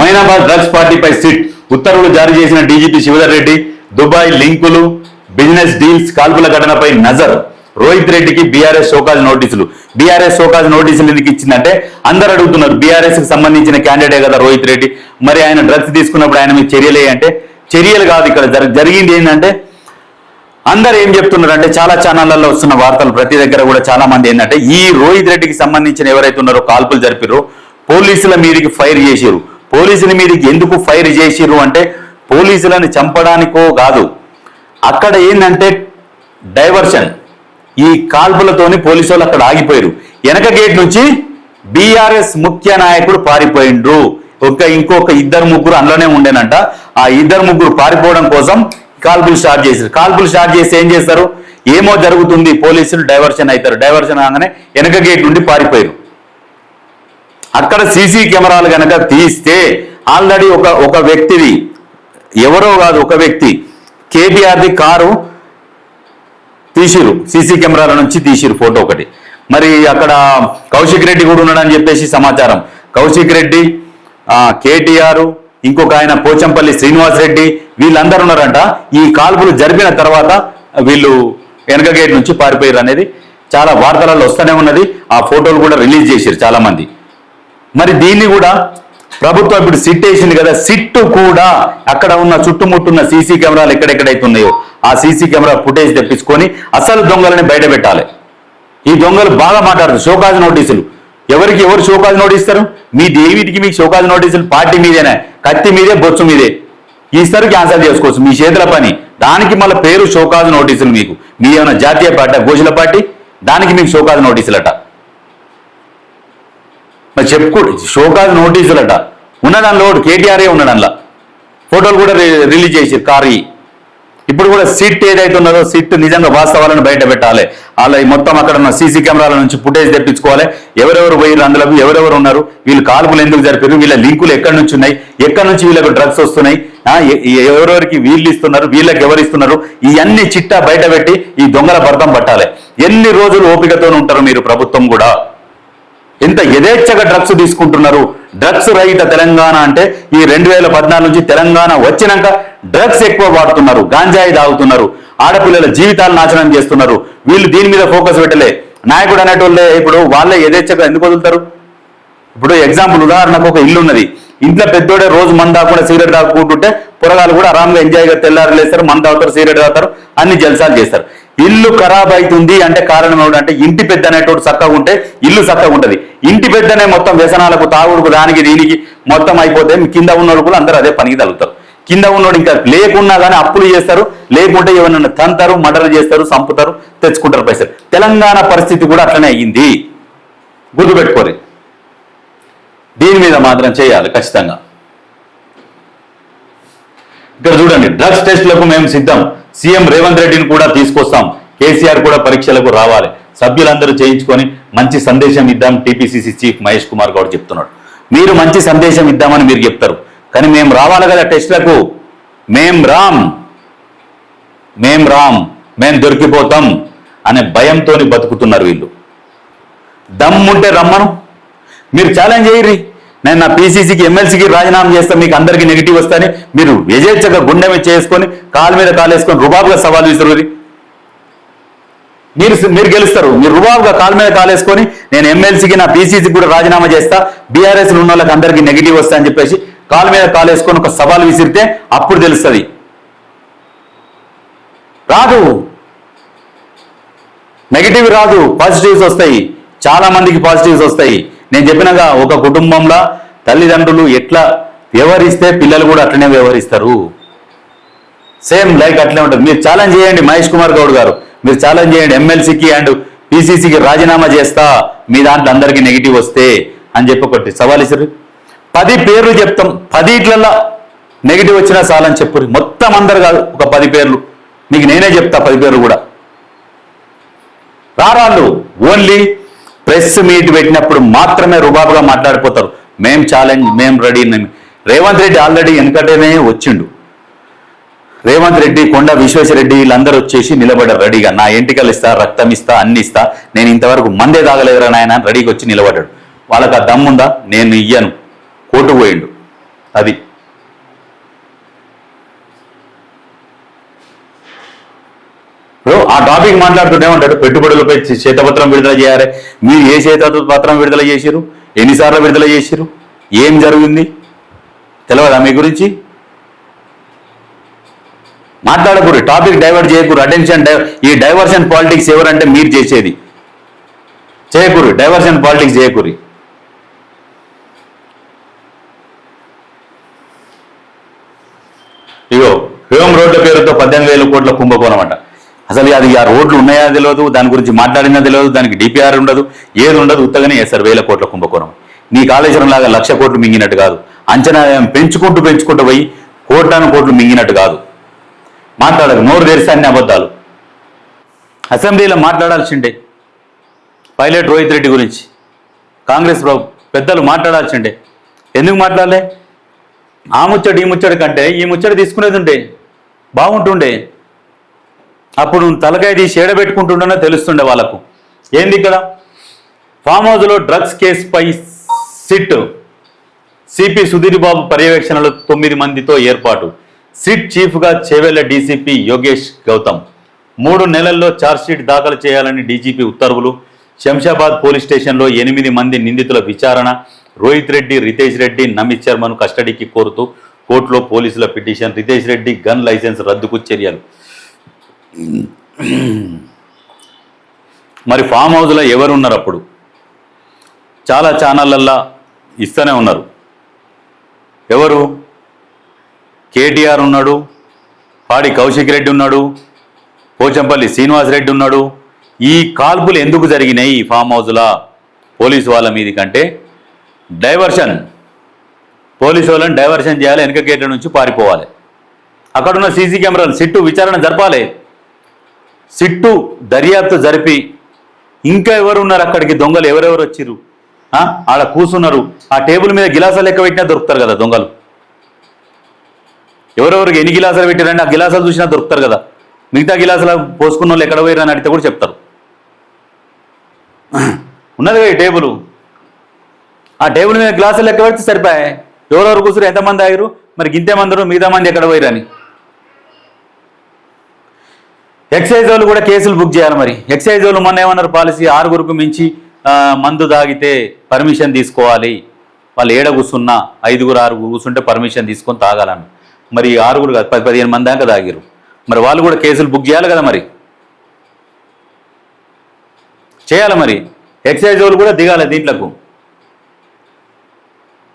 Moinabad drugs పార్టీపై SIT ఉత్తర్వులు జారీ చేసిన డీజీపీ శివధర్ రెడ్డి. దుబాయ్ లింకులు, బిజినెస్ డీల్స్, కాల్పుల ఘటనపై నజర్. రోహిత్ రెడ్డికి బీఆర్ఎస్ షోకాజ్ నోటీసులు. బీఆర్ఎస్ షోకాజ్ నోటీసులు ఎందుకు ఇచ్చిందంటే అందరు అడుగుతున్నారు, బీఆర్ఎస్ కి సంబంధించిన క్యాండిడేట్ కదా రోహిత్ రెడ్డి, మరి ఆయన డ్రగ్స్ తీసుకున్నప్పుడు ఆయన మీద చర్యలే అంటే చర్యలు కాదు. ఇక్కడ జరిగింది ఏంటంటే అందరు ఏం చెప్తున్నారు అంటే చాలా ఛానళ్లలో వస్తున్న వార్తలు ప్రతి దగ్గర కూడా చాలా మంది ఏంటంటే ఈ రోహిత్ రెడ్డికి సంబంధించిన ఎవరైతే ఉన్నారో కాల్పులు జరిపారో పోలీసుల మీదకి ఫైర్ చేసిరు. పోలీసుల మీదకి ఎందుకు ఫైర్ చేసిరు అంటే పోలీసులను చంపడానికో కాదు, అక్కడ ఏంటంటే డైవర్షన్. ఈ కాల్పులతోని పోలీసు వాళ్ళు అక్కడ ఆగిపోయారు. వెనక గేట్ నుంచి బీఆర్ఎస్ ముఖ్య నాయకుడు పారిపోయిండ్రు. ఇంకొక ఇద్దరు ముగ్గురు అందులోనే ఉండేనంట. ఆ ఇద్దరు ముగ్గురు పారిపోవడం కోసం కాల్పులు స్టార్ట్ చేశారు. కాల్పులు స్టార్ట్ చేసి ఏం చేస్తారు, ఏమో జరుగుతుంది, పోలీసులు డైవర్షన్ అవుతారు. డైవర్షన్ కాగానే వెనక గేట్ నుండి పారిపోయారు. అక్కడ సీసీ కెమెరాలు కనుక తీస్తే ఆల్రెడీ ఒక వ్యక్తిది, ఎవరో కాదు ఒక వ్యక్తి, కేటీఆర్ది కారు తీసిరు, సీసీ కెమెరాల నుంచి తీసిరు ఫోటో ఒకటి. మరి అక్కడ కౌశిక్ రెడ్డి కూడా ఉన్నాడని చెప్పేసి సమాచారం. కౌశిక్ రెడ్డి, కేటీఆర్, ఇంకొక ఆయన పోచంపల్లి శ్రీనివాస్ రెడ్డి, వీళ్ళందరూ ఉన్నారంట. ఈ కాల్పులు జరిపిన తర్వాత వీళ్ళు వెనక గేట్ నుంచి పారిపోయారు అనేది చాలా వార్తలలో వస్తూనే ఉన్నది. ఆ ఫోటోలు కూడా రిలీజ్ చేశారు చాలా మంది. మరి దీన్ని కూడా ప్రభుత్వం ఇప్పుడు సిట్ వేసింది కదా, సిట్ కూడా అక్కడ ఉన్న చుట్టుముట్టున్న సీసీ కెమెరాలు ఎక్కడెక్కడైతే ఉన్నాయో ఆ సీసీ కెమెరా ఫుటేజ్ తెప్పించుకొని అసలు దొంగలని బయట పెట్టాలి. ఈ దొంగలు బాగా మాట్లాడతారు. షోకాజ్ నోటీసులు ఎవరికి ఎవరు షోకాజ్ నోటీస్ ఇస్తారు? మీ దేవిటికి మీకు షోకాజ్ నోటీసులు పార్టీ మీదేనా, కత్తి మీదే, బొచ్చు మీదే ఈసారి క్యాన్సల్ చేసుకోవచ్చు, మీ చేతుల పని. దానికి మళ్ళీ పేరు షోకాజ్ నోటీసులు. మీకు మీ ఏమైనా జాతీయ పార్టీ, గోజుల పార్టీ, దానికి మీకు షోకాజ్ నోటీసులట. మరి చెప్పుకో, షోకాజ్ నోటీసులట ఉన్నదానిలో కేటీఆర్ఏ ఉన్నదానిలో ఫోటోలు కూడా రిలీజ్ చేసి కారు. ఇప్పుడు కూడా సిట్ ఏదైతే ఉన్నదో సిట్ నిజంగా వాస్తవాలను బయట పెట్టాలి. అలా మొత్తం అక్కడ ఉన్న సీసీ కెమెరాల నుంచి ఫుటేజ్ తెప్పించుకోవాలి. ఎవరెవరు పోయిరు, అందులో ఎవరెవరు ఉన్నారు, వీళ్ళు కాల్పులు ఎందుకు జరిపారు, వీళ్ళ లింకులు ఎక్కడి నుంచి ఉన్నాయి, ఎక్కడి నుంచి వీళ్ళకు డ్రగ్స్ వస్తున్నాయి, ఎవరెవరికి వీళ్ళు ఇస్తున్నారు, వీళ్ళకి ఎవరు ఇస్తున్నారు, ఇవన్నీ చిట్టా బయట పెట్టి ఈ దొంగల భర్తం పట్టాలి. ఎన్ని రోజులు ఓపికతో ఉంటారు మీరు? ప్రభుత్వం కూడా ఎంత యథేచ్ఛగా డ్రగ్స్ తీసుకుంటున్నారు. డ్రగ్స్ రహిత తెలంగాణ అంటే ఈ 2014 నుంచి తెలంగాణ వచ్చినాక డ్రగ్స్ ఎక్కువ వాడుతున్నారు, గాంజాయి తాగుతున్నారు, ఆడపిల్లల జీవితాలు నాశనం చేస్తున్నారు. వీళ్ళు దీని మీద ఫోకస్ పెట్టలే. నాయకుడు అనేటోళ్ళే ఇప్పుడు వాళ్ళే యథేచ్ఛగా ఎందుకు వదులుతారు? ఇప్పుడు ఎగ్జాంపుల్, ఉదాహరణకు ఒక ఇల్లు ఉన్నది, ఇంట్లో పెద్దోడే రోజు మందు తాగకుండా సిగరెట్ తాగుకుంటుంటే పొరగాలు కూడా ఆరాంగా ఎంజాయ్గా తెల్లారు లేస్తారు, మందు తాగుతారు, సిగరెట్ తాగుతారు, అన్ని జల్సాలు చేస్తారు. ఇల్లు ఖరాబ్ అవుతుంది అంటే కారణం ఏమిటంటే ఇంటి పెద్ద అనేటోడు చక్కగా ఉంటే ఇల్లు చక్కగా ఉంటుంది. ఇంటి పెద్దనే మొత్తం వ్యసనాలకు, తాగుడుకు, దానికి దీనికి మొత్తం అయిపోతే కింద ఉన్నోడు కూడా అందరూ అదే పనికి తగులుతారు. కింద ఉన్నోడు ఇంకా లేకున్నా కానీ అప్పులు చేస్తారు, లేకుంటే ఏమన్నా తంతారు, మర్డర్ చేస్తారు, చంపుతారు, తెచ్చుకుంటారు పైసలు. తెలంగాణ పరిస్థితి కూడా అట్లనే అయ్యింది, గుర్తుపెట్టుకోరు. దీని మీద మాత్రం చేయాలి ఖచ్చితంగా. ఇక్కడ చూడండి, డ్రగ్స్ టెస్టులకు మేము సిద్ధం, సీఎం రేవంత్ రెడ్డిని కూడా తీసుకొస్తాం, కేసీఆర్ కూడా పరీక్షలకు రావాలి, సభ్యులందరూ చేయించుకొని మంచి సందేశం ఇద్దాం, టీపీసీసీ చీఫ్ మహేష్ కుమార్ గౌడ్ చెప్తున్నాడు. మీరు మంచి సందేశం ఇద్దామని మీరు చెప్తారు, కానీ మేము రావాలి కదా టెస్టులకు, మేం దొరికిపోతాం అనే భయంతో బతుకుతున్నారు వీళ్ళు. దమ్ముంటే రమ్మను, మీరు ఛాలెంజ్ చేయరి. నేను నా పీసీసీకి, ఎమ్మెల్సీకి రాజీనామా చేస్తా, మీకు అందరికీ నెగిటివ్ వస్తాయని మీరు యజేచ్ఛగా గుండె మీద చేసుకొని కాలు మీద కాలేసుకొని రుబాబుగా సవాల్ విసురు. మీరు గెలుస్తారు. మీరు రుబాబుగా కాలు మీద కాలేసుకొని నేను ఎమ్మెల్సీకి, నా పీసీసీకి కూడా రాజీనామా చేస్తా, బీఆర్ఎస్ ఉన్న వాళ్ళకి అందరికీ నెగిటివ్ వస్తాయని చెప్పేసి కాలు మీద కాలేసుకొని ఒక సవాల్ విసిరితే అప్పుడు తెలుస్తుంది. రాదు, నెగిటివ్ రాదు, పాజిటివ్స్ వస్తాయి. చాలా మందికి పాజిటివ్స్ వస్తాయి. నేను చెప్పినగా ఒక కుటుంబంలో తల్లిదండ్రులు ఎట్లా వ్యవహరిస్తే పిల్లలు కూడా అట్లనే వ్యవహరిస్తారు. సేమ్ లైక్ అట్లనే ఉంటుంది. మీరు ఛాలెంజ్ చేయండి మహేష్ కుమార్ గౌడ్ గారు, మీరు ఛాలెంజ్ చేయండి ఎమ్మెల్సీకి అండ్ పీసీసీకి రాజీనామా చేస్తా మీ దాంట్లో అందరికీ నెగిటివ్ వస్తే అని చెప్పి ఒకటి సవాల్ ఇస్తారు. 10 పేర్లు చెప్తాం, 10 నెగిటివ్ వచ్చినా చాలని చెప్పు. మొత్తం అందరు కాదు, ఒక 10 పేర్లు మీకు నేనే చెప్తా. 10 పేర్లు కూడా రారాళ్ళు ఓన్లీ ప్రెస్ మీట్ పెట్టినప్పుడు మాత్రమే రుబాబుగా మాట్లాడిపోతారు. మేం ఛాలెంజ్, మేం రెడీ. రేవంత్ రెడ్డి ఆల్రెడీ వెనకటనే వచ్చిండు. రేవంత్ రెడ్డి, కొండ విశ్వేశ్వరరెడ్డి వీళ్ళందరూ వచ్చేసి నిలబడ్డారు రెడీగా. నా ఎంటికలు ఇస్తా, రక్తం ఇస్తా, అన్ని ఇస్తా, నేను ఇంతవరకు మందే తాగలేదురా నాయన రెడీకి వచ్చి నిలబడ్డాడు. వాళ్ళకి ఆ దమ్ముందా? నేను ఇయ్యను, కోర్టుకు పోయిండు. అది ఆ టాపిక్ మాట్లాడుతుంటే ఏమంటాడు, పెట్టుబడులపై శ్వేతపత్రం విడుదల చేయాలి. మీరు ఏ శ్వేతపత్రం విడుదల చేసిరు, ఎన్నిసార్లు విడుదల చేసిరు, ఏం జరిగింది తెలియదా మీ గురించి? మాట్లాడకూరి, టాపిక్ డైవర్ట్ చేయకూరు. అటెన్షన్ ఈ డైవర్షన్ పాలిటిక్స్ ఎవరంటే మీరు చేసేది. చేయకూరి, డైవర్షన్ పాలిటిక్స్ చేయకూరి. ఇగో హ్యూమ్ రోడ్ల పేరుతో 18,000 కోట్ల కుంభకోణం అంట. అసలు అది ఆ రోడ్లు ఉన్నాయా తెలియదు, దాని గురించి మాట్లాడినా తెలియదు, దానికి డిపిఆర్ ఉండదు, ఏది ఉండదు, ఉత్తగానే వేస్తారు 1,000 కోట్ల కుంభకోణం. నీ కాళేశ్వరం లాగా 1,00,000 కోట్లు మింగినట్టు కాదు, అంచనా పెంచుకుంటూ పోయి కోట్లు మింగినట్టు కాదు. మాట్లాడదు, నోరు తెరిస్తే అన్ని అబద్ధాలు. అసెంబ్లీలో మాట్లాడాల్సిండే పైలట్ రోహిత్ రెడ్డి గురించి కాంగ్రెస్ పెద్దలు మాట్లాడాల్సిండే. ఎందుకు మాట్లాడలే? ఆ ముచ్చడి ఈ ముచ్చడి కంటే ఈ ముచ్చడి తీసుకునేది ఉండే బాగుంటుండే. అప్పుడు తలకాయ తీసి ఏడబెట్టుకుంటుండేనో తెలుస్తుండే వాళ్ళకు. ఏంది ఇక్కడ ఫామ్ హౌస్లో డ్రగ్స్ కేసుపై సిట్ సిపి సుధీర్ బాబు పర్యవేక్షణలో 9 మందితో ఏర్పాటు. సిట్ చీఫ్గా చేవెళ్ల డీసీపీ యోగేష్ గౌతమ్. 3 నెలల్లో ఛార్జ్షీట్ దాఖలు చేయాలని డీజీపీ ఉత్తర్వులు. శంషాబాద్ పోలీస్ స్టేషన్లో 8 మంది నిందితుల విచారణ. రోహిత్ రెడ్డి, రితేష్ రెడ్డి, నమిత్ శర్మను కస్టడీకి కోరుతూ కోర్టులో పోలీసుల petition. Ritesh Reddy gun licence రద్దుకు చర్యలు. మరి ఫామ్ హౌస్లో ఎవరు ఉన్నారు? అప్పుడు చాలా ఛానళ్ళల్లో ఇస్తూనే ఉన్నారు. ఎవరు? కేటీఆర్ ఉన్నాడు, పాడి కౌశిక్ రెడ్డి ఉన్నాడు, పోచంపల్లి శ్రీనివాస్ రెడ్డి ఉన్నాడు. ఈ కాల్పులు ఎందుకు జరిగినాయి ఈ ఫామ్ హౌస్లో పోలీసు వాళ్ళ మీది కంటే డైవర్షన్, పోలీసు వాళ్ళని డైవర్షన్ చేయాలి, వెనక గేట్ల నుంచి పారిపోవాలి. అక్కడున్న సీసీ కెమెరాలు సిట్టు విచారణ జరపాలి. సిట్టు దర్యాప్తు జరిపి ఇంకా ఎవరు ఉన్నారు అక్కడికి, దొంగలు ఎవరెవరు వచ్చిర్రు, ఆడ కూర్చున్నారు. ఆ టేబుల్ మీద గిలాసాలు లెక్క పెట్టినా దొరుకుతారు కదా దొంగలు. ఎవరెవరికి ఎన్ని గిలాసాలు పెట్టారంటే ఆ గిలాసాలు చూసినా దొరుకుతారు కదా. మిగతా గిలాసాలు పోసుకున్న వాళ్ళు ఎక్కడ పోయారు అని అడిగితే కూడా చెప్తారు. ఉన్నది ఈ టేబుల్, ఆ టేబుల్ మీద గ్లాసులు లెక్క పెడితే సరిపోయాయి. ఎవరెవరు కూర్చురు, ఎంతమంది ఆగిరు, మరి గింతే మందరు, మిగతా మంది ఎక్కడ పోయారని. ఎక్సైజ్ వాళ్ళు కూడా కేసులు బుక్ చేయాలి. మరి ఎక్సైజ్ వాళ్ళు మొన్న ఏమన్నారు పాలసీ, 6గురికి మించి మందు తాగితే పర్మిషన్ తీసుకోవాలి. వాళ్ళు ఏడ కూర్చున్నా 5గురు 6గురు కూర్చుంటే పర్మిషన్ తీసుకొని తాగాలని. మరి 6గురు కాదు 10-15 మంది దాకా తాగిరు. మరి వాళ్ళు కూడా కేసులు బుక్ చేయాలి కదా, మరి చేయాలి. మరి ఎక్సైజ్ వాళ్ళు కూడా దిగాలి దీంట్లకు.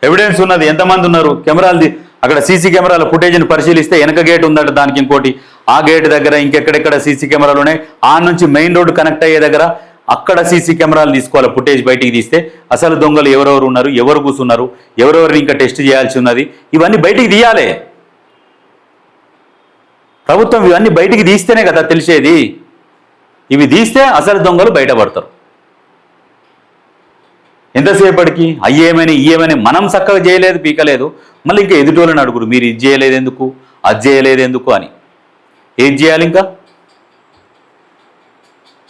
ఎవిడెన్స్ ఉన్నది, ఎంతమంది ఉన్నారు, కెమెరాలు అక్కడ సీసీ కెమెరాల ఫుటేజ్ని పరిశీలిస్తే వెనక గేట్ ఉందట, దానికి ఇంకోటి, ఆ గేట్ దగ్గర ఇంకెక్కడెక్కడ సీసీ కెమెరాలు ఉన్నాయి, ఆ నుంచి మెయిన్ రోడ్డు కనెక్ట్ అయ్యే దగ్గర అక్కడ సీసీ కెమెరాలు తీసుకోవాలి. ఫుటేజ్ బయటికి తీస్తే అసలు దొంగలు ఎవరెవరు ఉన్నారు, ఎవరు కూర్చున్నారు, ఎవరెవరిని ఇంకా టెస్ట్ చేయాల్సి ఉన్నది, ఇవన్నీ బయటికి తీయాలి. ప్రభుత్వం ఇవన్నీ బయటికి తీస్తేనే కదా తెలిసేది. ఇవి తీస్తే అసలు దొంగలు బయటపడతారు. ఎంతసేపటికి అయ్యేమని మనం చక్కగా చేయలేదు, పీకలేదు, మళ్ళీ ఇంకా ఎదుటోళ్ళని అడుగురు, మీరు ఇది చేయలేదు ఎందుకు, అది చేయలేదు ఎందుకు అని. ఏది చేయాలి? ఇంకా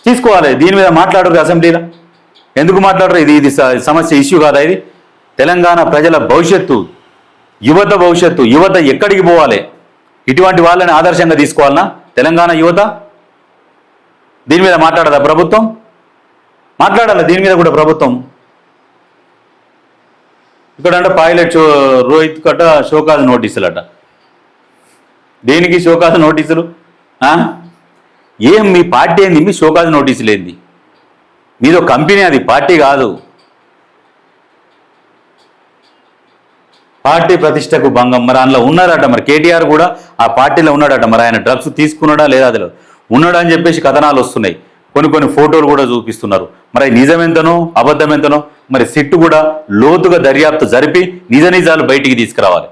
తీసుకోవాలి. దీని మీద మాట్లాడరు అసెంబ్లీలో. ఎందుకు మాట్లాడరు? ఇది సమస్య, ఇష్యూ కాదా ఇది? తెలంగాణ ప్రజల భవిష్యత్తు, యువత భవిష్యత్తు, యువత ఎక్కడికి పోవాలి, ఇటువంటి వాళ్ళని ఆదర్శంగా తీసుకోవాలన్నా తెలంగాణ యువత? దీని మీద మాట్లాడదా ప్రభుత్వం? మాట్లాడాలి దీని మీద కూడా ప్రభుత్వం. ఇక్కడ అంటే పైలట్ రోహిత్ కట షోకాజ్ నోటీసులు అట. దేనికి షోకాజ్ నోటీసులు? ఏం మీ పార్టీ ఏంది, మీ షోకాజ్ నోటీసులు ఏంది? మీదో కంపెనీ, అది పార్టీ కాదు. పార్టీ ప్రతిష్టకు భంగం. మరి అందులో ఉన్నారట, మరి కేటీఆర్ కూడా ఆ పార్టీలో ఉన్నాడట. మరి ఆయన డ్రగ్స్ తీసుకున్నాడా లేదా అది ఉన్నాడా అని చెప్పేసి కథనాలు వస్తున్నాయి. కొన్ని ఫోటోలు కూడా చూపిస్తున్నారు. మరి నిజమెంతనో అబద్ధం ఎంతనో మరి సిట్టు కూడా లోతుగా దర్యాప్తు జరిపి నిజాలు బయటికి తీసుకురావాలి.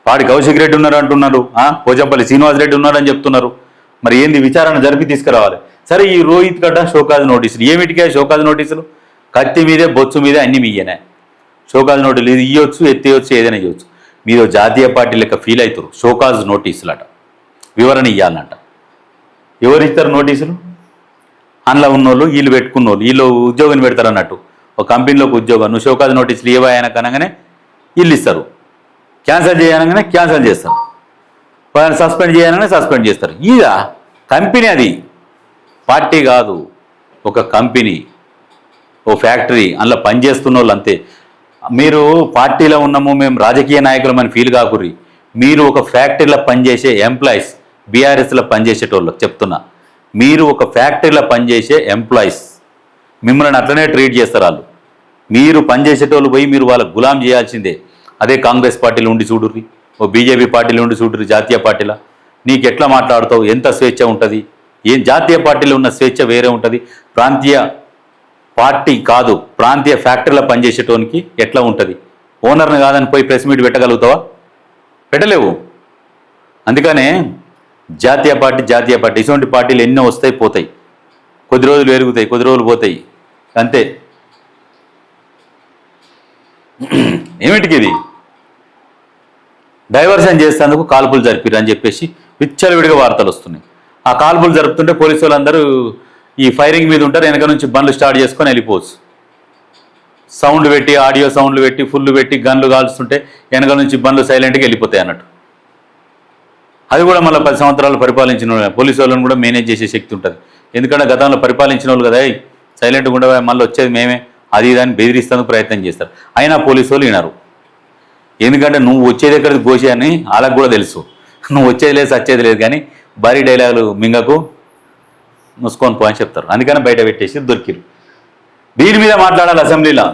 పాడి కౌశిక్ రెడ్డి ఉన్నారు అంటున్నారు, పోచంపల్లి శ్రీనివాస్ రెడ్డి ఉన్నారని చెప్తున్నారు. మరి ఏంది విచారణ జరిపి తీసుకురావాలి. సరే, ఈ రోహిత్ కట్ట షోకాజ్ నోటీసులు ఏమిటికే? షోకాజ్ నోటీసులు కత్తి మీదే, బొచ్చు మీదే, అన్ని మీయేనే షోకాజ్ నోటీసులు. ఇది ఇవ్వచ్చు, ఎత్తేయచ్చు, ఏదైనా ఇవ్వచ్చు. మీరు జాతీయ పార్టీ లెక్క ఫీల్ అవుతారు. షోకాజ్ నోటీసులు అట, వివరణ ఇవ్వాలన్నట. ఎవరిస్తారు నోటీసులు? అందులో ఉన్నోళ్ళు, వీళ్ళు పెట్టుకున్నోళ్ళు, వీళ్ళు ఉద్యోగం పెడతారు అన్నట్టు. ఒక కంపెనీలోకి ఉద్యోగం, నువ్వు షోకాజ్ నోటీసులు ఇవ్వా ఆయన కనగానే ఇల్లు ఇస్తారు, క్యాన్సిల్ చేయాలనే క్యాన్సిల్ చేస్తారు, సస్పెండ్ చేయాలనే సస్పెండ్ చేస్తారు. ఇదా కంపెనీ? అది పార్టీ కాదు, ఒక కంపెనీ, ఓ ఫ్యాక్టరీ. అందులో పనిచేస్తున్న వాళ్ళు అంతే. మీరు పార్టీలో ఉన్నాము, మేము రాజకీయ నాయకులం అని ఫీల్ కాకుర్రి. మీరు ఒక ఫ్యాక్టరీలో పనిచేసే ఎంప్లాయీస్, బీఆర్ఎస్లో పనిచేసేటోళ్ళు చెప్తున్నా, మీరు ఒక ఫ్యాక్టరీలో పనిచేసే ఎంప్లాయీస్, మిమ్మల్ని అట్లనే ట్రీట్ చేస్తారు వాళ్ళు. మీరు పనిచేసేటోళ్ళు పోయి మీరు వాళ్ళ గులాం చేయాల్సిందే. అదే కాంగ్రెస్ పార్టీలో ఉండి చూడుర్రి, ఓ బీజేపీ పార్టీలో ఉండి చూడుర్రి, జాతీయ పార్టీలో నీకు ఎట్లా మాట్లాడుతావు, ఎంత స్వేచ్ఛ ఉంటుంది? ఏం జాతీయ పార్టీలో ఉన్న స్వేచ్ఛ వేరే ఉంటుంది, ప్రాంతీయ పార్టీ కాదు, ప్రాంతీయ ఫ్యాక్టరీలో పనిచేసేటోనికి ఎట్లా ఉంటుంది? ఓనర్ని కాదని పోయి ప్రెస్ మీట్ పెట్టగలుగుతావా? పెట్టలేవు. అందుకనే జాతీయ పార్టీ ఇటువంటి పార్టీలు ఎన్నో వస్తాయి పోతాయి, కొద్ది రోజులు పెరుగుతాయి, కొద్ది రోజులు పోతాయి, అంతే. ఏమిటికి ఇది? డైవర్షన్ చేసేందుకు కాల్పులు జరిపారు అని చెప్పేసి విచ్చలవిడిగా వార్తలు వస్తున్నాయి. ఆ కాల్పులు జరుపుతుంటే పోలీసు వాళ్ళందరూ ఈ ఫైరింగ్ మీద ఉంటారు, వెనక నుంచి బండ్లు స్టార్ట్ చేసుకొని వెళ్ళిపోవచ్చు. సౌండ్ పెట్టి, ఆడియో సౌండ్లు పెట్టి, ఫుల్ పెట్టి గన్లు కాల్స్తుంటే వెనక నుంచి బండ్లు సైలెంట్గా వెళ్ళిపోతాయి అన్నట్టు. అది కూడా మళ్ళీ 10 సంవత్సరాలు పరిపాలించిన పోలీసు వాళ్ళని కూడా మేనేజ్ చేసే శక్తి ఉంటుంది. ఎందుకంటే గతంలో పరిపాలించిన వాళ్ళు కదా, సైలెంట్గా ఉండవా, మళ్ళీ వచ్చేది మేమే, అది దాన్ని బెదిరిస్తేందుకు ప్రయత్నం చేస్తారు. అయినా పోలీసు వాళ్ళు వినరు. ఎందుకంటే నువ్వు వచ్చేది ఎక్కడికి గోషి అని వాళ్ళకు కూడా తెలుసు. నువ్వు వచ్చేది లేదు, సచ్చేది లేదు, కానీ భారీ డైలాగులు మింగకు, మూసుకొని పో అని చెప్తారు. అందుకని బయట పెట్టేసి దొరికిరు. దీని మీద మాట్లాడాలి అసెంబ్లీలో.